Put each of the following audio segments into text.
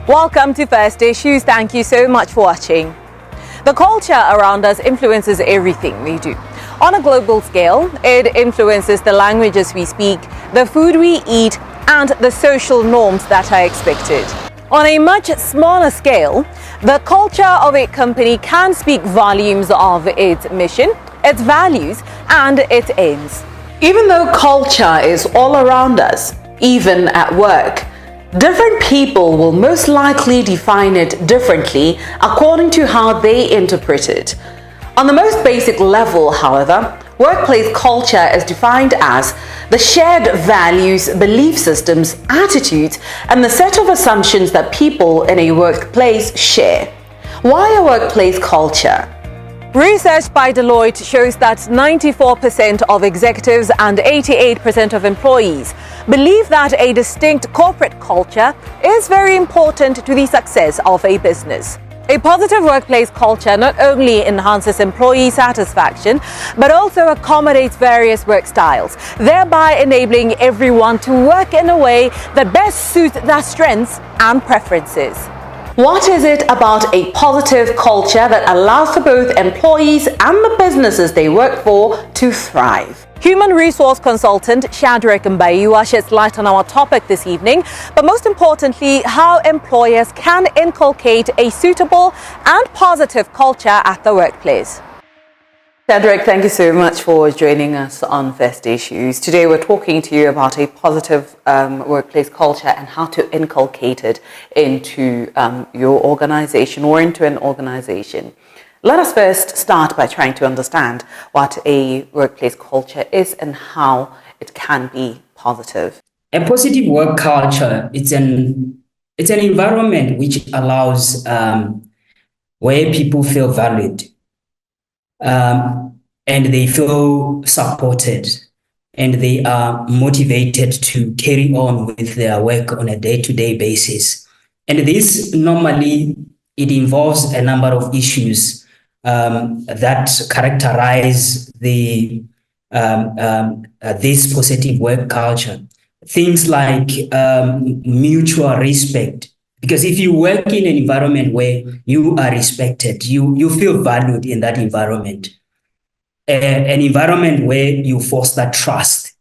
Welcome to First Issues. Thank you so much for watching. The culture around us influences everything we do. On a global scale, it influences the languages we speak, the food we eat, and the social norms that are expected. On a much smaller scale, the culture of a company can speak volumes of its mission, its values, and its aims. Even though culture is all around us, even at work, different people will most likely define it differently according to how they interpret it. On the most basic level, however, workplace culture is defined as the shared values, belief systems, attitudes, and the set of assumptions that people in a workplace share. Why a workplace culture? Research by Deloitte shows that 94% of executives and 88% of employees believe that a distinct corporate culture is very important to the success of a business. A positive workplace culture not only enhances employee satisfaction, but also accommodates various work styles, thereby enabling everyone to work in a way that best suits their strengths and preferences. What is it about a positive culture that allows for both employees and the businesses they work for to thrive? Human Resource Consultant Shadrack Mbaiwa sheds light on our topic this evening, but most importantly, how employers can inculcate a suitable and positive culture at the workplace. Shadrack, thank you so much for joining us on First Issues. Today we're talking to you about a positive workplace culture and how to inculcate it into your organization or into an organization. Let us first start by trying to understand what a workplace culture is and how it can be positive. A positive work culture, it's an environment which allows where people feel valued. And they feel supported and they are motivated to carry on with their work on a day-to-day basis. And this normally, it involves a number of issues that characterize this positive work culture. Things like mutual respect. Because if you work in an environment where you are respected, you feel valued in that environment. An environment where you foster trust.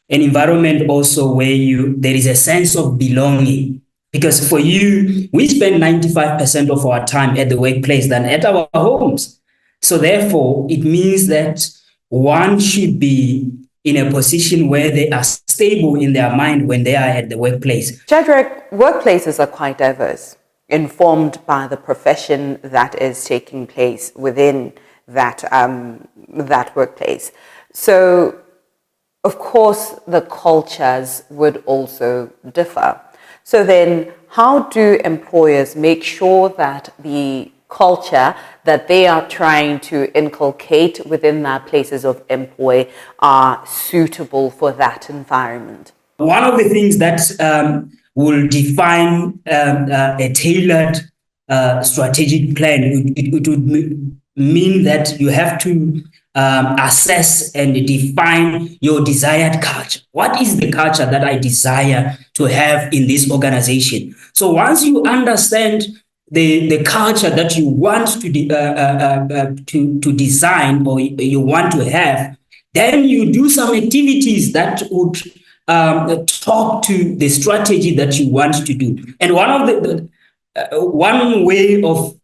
An environment also where there is a sense of belonging. Because for you, we spend 95% of our time at the workplace than at our homes. So therefore, it means that one should be in a position where they are stable in their mind when they are at the workplace. Shadrack, workplaces are quite diverse, informed by the profession that is taking place within that workplace. So, of course, the cultures would also differ. So then, how do employers make sure that the culture that they are trying to inculcate within their places of employ are suitable for that environment? One of the things that will define a tailored strategic plan, it would mean that you have to assess and define your desired culture. What is the culture that I desire to have in this organization? So once you understand the culture that you want to design or you want to have, then you do some activities that would talk to the strategy that you want to do. And one way of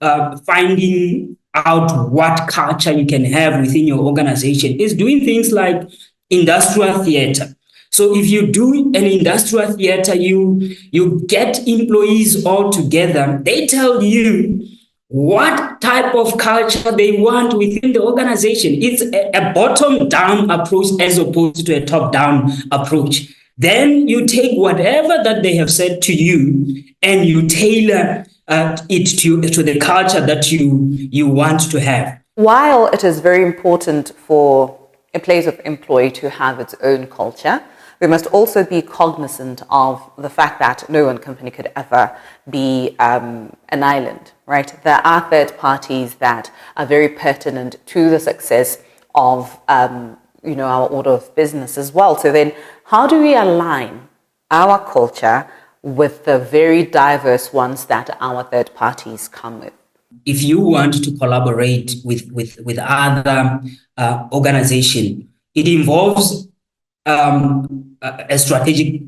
finding out what culture you can have within your organization is doing things like industrial theater. So if you do an industrial theater, you get employees all together. They tell you what type of culture they want within the organization. It's a bottom-down approach as opposed to a top-down approach. Then you take whatever that they have said to you and you tailor it to the culture that you want to have. While it is very important for a place of employ to have its own culture, we must also be cognizant of the fact that no one company could ever be an island, right? There are third parties that are very pertinent to the success of our order of business as well. So then how do we align our culture with the very diverse ones that our third parties come with? If you want to collaborate with other organizations, it involves a strategic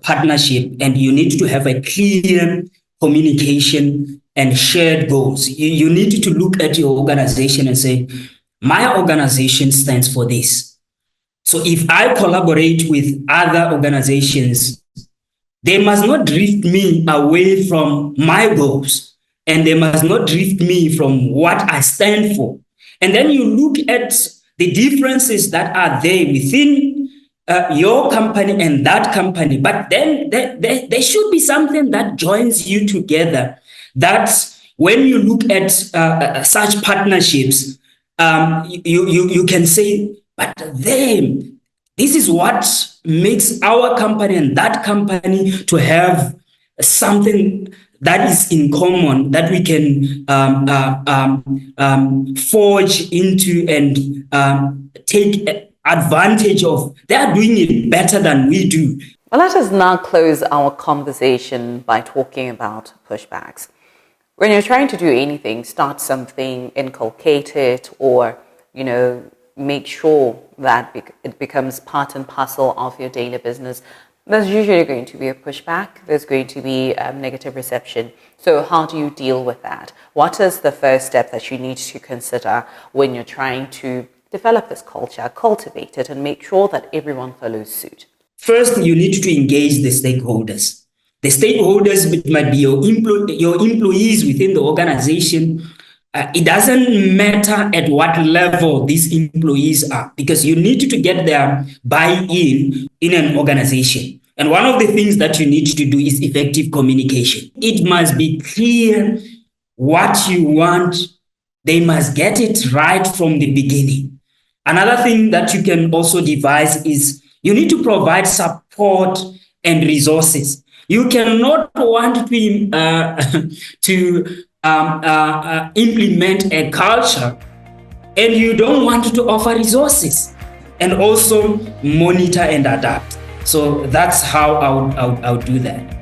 partnership, and you need to have a clear communication and shared goals. You need to look at your organization and say, my organization stands for this. So if I collaborate with other organizations, they must not drift me away from my goals, and they must not drift me from what I stand for. And then you look at the differences that are there within your company and that company, but then there should be something that joins you together. That's when you look at such partnerships, you can say, but them, this is what makes our company and that company to have something that is in common, that we can forge into and take advantage of. They are doing it better than we do. Well, let us now close our conversation by talking about pushbacks. When you're trying to do anything, start something, inculcate it, or, make sure that it becomes part and parcel of your daily business, there's usually going to be a pushback. There's going to be negative reception. So how do you deal with that? What is the first step that you need to consider when you're trying to develop this culture, cultivate it, and make sure that everyone follows suit? First, you need to engage the stakeholders. The stakeholders might be your employees within the organization. It doesn't matter at what level these employees are, because you need to get their buy-in in an organization. And one of the things that you need to do is effective communication. It must be clear what you want. They must get it right from the beginning. Another thing that you can also devise is you need to provide support and resources. You cannot want to implement a culture and you don't want to offer resources and also monitor and adapt. So that's how I would do that.